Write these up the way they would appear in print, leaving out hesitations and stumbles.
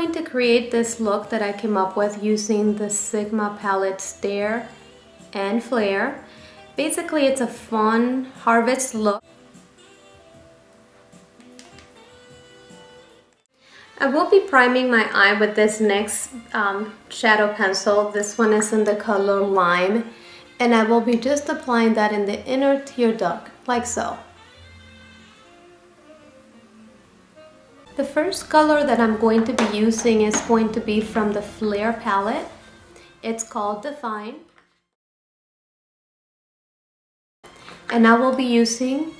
going to create this look that I came up with using the Sigma palette Stare and Flare. Basically, it's a fun harvest look. I will be priming my eye with this NYX shadow pencil. This one is in the color Lime, and I will be just applying that in the inner tear duct, like so. The first color that I'm going to be using is going to be from the Flare palette. It's called Define. And I will be using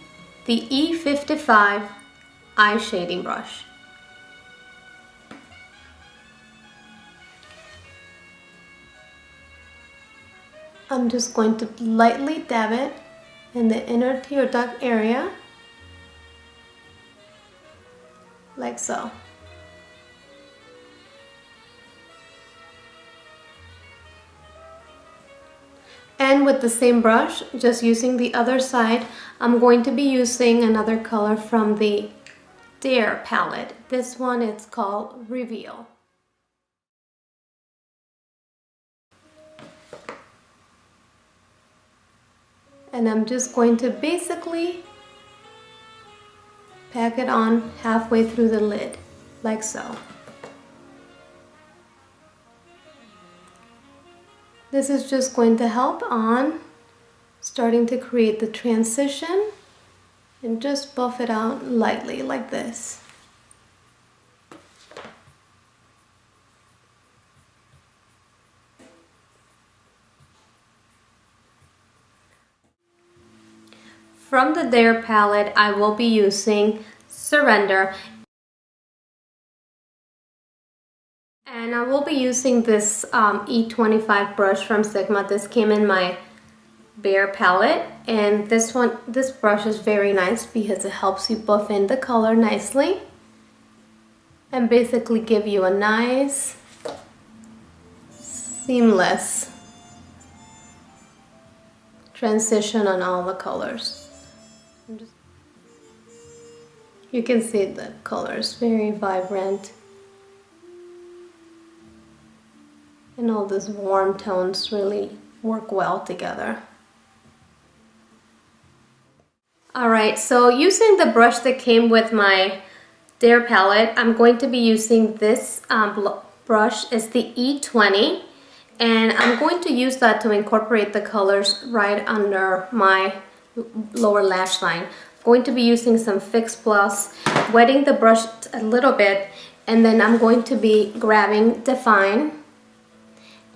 the E55 eye shading brush. I'm just going to lightly dab it in the inner tear duct area, like so. And with the same brush, just using the other side, I'm going to be using another color from the Dare palette. This one is called Reveal. And I'm just going to basically pack it on halfway through the lid, like so. This is just going to help on starting to create the transition, and just buff it out lightly like this. From the Dare palette, I will be using Surrender. And I will be using this E25 brush from Sigma. This came in my Bare palette. And this brush is very nice because it helps you buff in the color nicely. And basically give you a nice, seamless transition on all the colors. You can see the colors, very vibrant. And all these warm tones really work well together. Alright, so using the brush that came with my Dare palette, I'm going to be using this brush. It's the E20. And I'm going to use that to incorporate the colors right under my lower lash line. I'm going to be using some Fix Plus, wetting the brush a little bit, and then I'm going to be grabbing Define,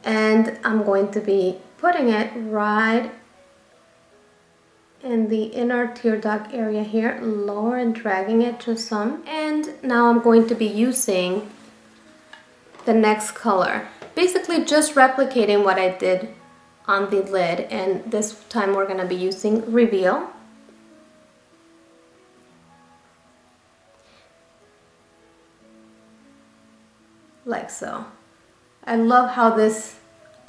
and I'm going to be putting it right in the inner tear duct area here, lower, and dragging it to some. And now I'm going to be using the next color. Basically just replicating what I did on the lid, and this time we're going to be using Reveal. Like so. I love how this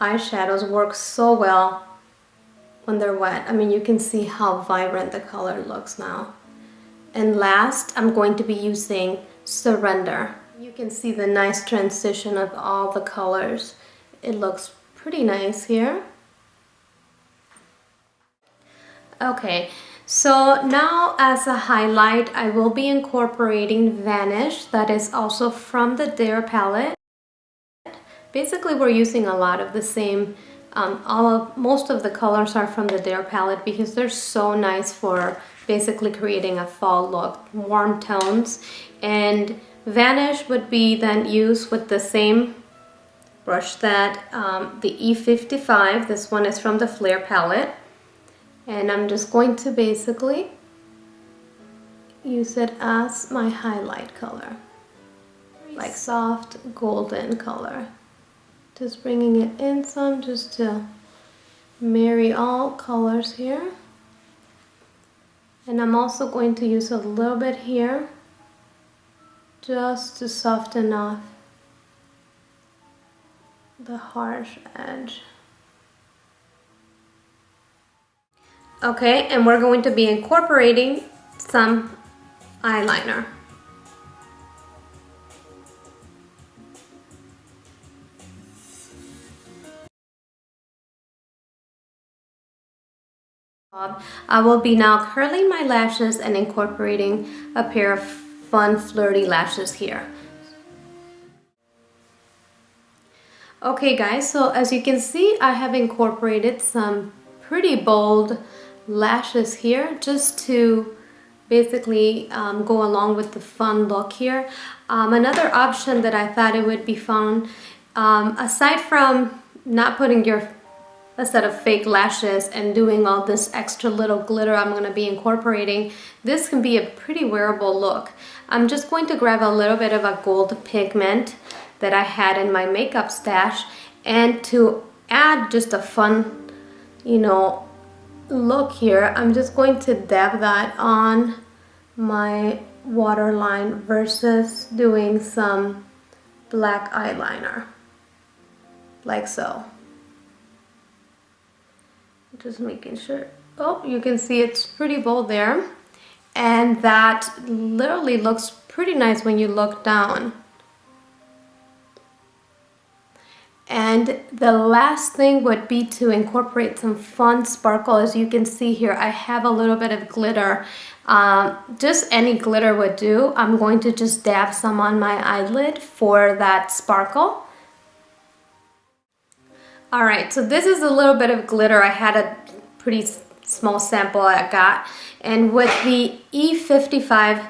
eyeshadows work so well when they're wet. I mean, you can see how vibrant the color looks now. And last, I'm going to be using Surrender. You can see the nice transition of all the colors. It looks pretty nice here. Okay, so now as a highlight, I will be incorporating Vanish. That is also from the Dare palette. Basically, we're using a lot of the same, most of the colors are from the Dare palette because they're so nice for basically creating a fall look, warm tones. And Vanish would be then used with the same brush that the E55, this one is from the Flare palette. And I'm just going to basically use it as my highlight color, like soft golden color. Just bringing it in some just to marry all colors here. And I'm also going to use a little bit here just to soften off the harsh edge. Okay, and we're going to be incorporating some eyeliner. I will be now curling my lashes and incorporating a pair of fun flirty lashes here. Okay guys, so as you can see, I have incorporated some pretty bold lashes here just to basically go along with the fun look here. Another option that I thought it would be fun, aside from not putting a set of fake lashes and doing all this extra little glitter I'm going to be incorporating, this can be a pretty wearable look. I'm just going to grab a little bit of a gold pigment that I had in my makeup stash, and to add just a fun, you know, look here, I'm just going to dab that on my waterline versus doing some black eyeliner, like so. Just making sure. Oh, you can see it's pretty bold there, and that literally looks pretty nice when you look down. And the last thing would be to incorporate some fun sparkle. As you can see here, I have a little bit of glitter. Just any glitter would do. I'm going to just dab some on my eyelid for that sparkle. Alright, so this is a little bit of glitter. I had a pretty small sample I got. And with the E55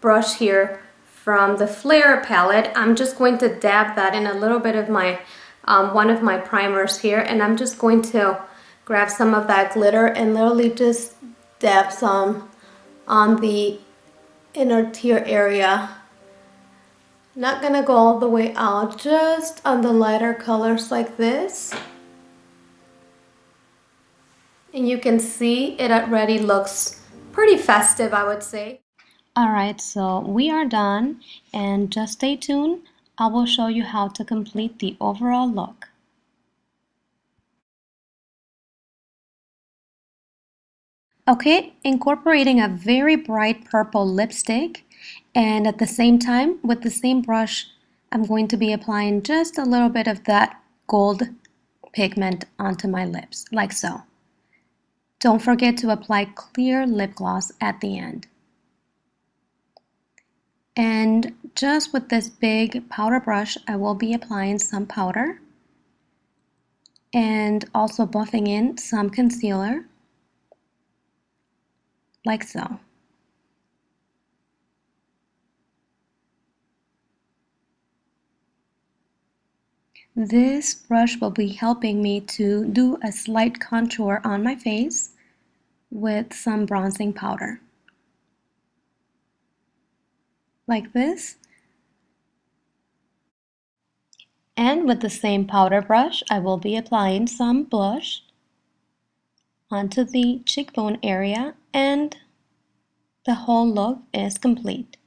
brush here, from the Flare palette, I'm just going to dab that in a little bit of my one of my primers here, and I'm just going to grab some of that glitter and literally just dab some on the inner tear area. Not gonna go all the way out, just on the lighter colors like this. And you can see it already looks pretty festive, I would say. Alright, so we are done, and just stay tuned. I will show you how to complete the overall look. Okay, incorporating a very bright purple lipstick, and at the same time, with the same brush, I'm going to be applying just a little bit of that gold pigment onto my lips, like so. Don't forget to apply clear lip gloss at the end. And just with this big powder brush, I will be applying some powder and also buffing in some concealer, like so. This brush will be helping me to do a slight contour on my face with some bronzing powder, like this. And with the same powder brush, I will be applying some blush onto the cheekbone area, and the whole look is complete.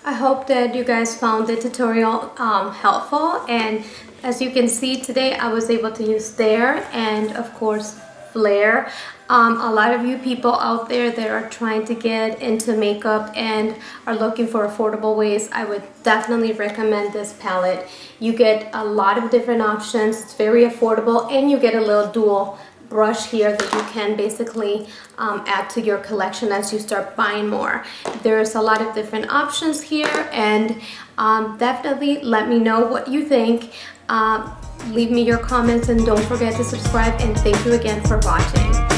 I hope that you guys found the tutorial helpful, and as you can see today, I was able to use Dare and of course Flare. A lot of you people out there that are trying to get into makeup and are looking for affordable ways, I would definitely recommend this palette. You get a lot of different options, it's very affordable, and you get a little dual brush here that you can basically add to your collection as you start buying more. There's a lot of different options here, and definitely let me know what you think. Leave me your comments, and don't forget to subscribe, and thank you again for watching.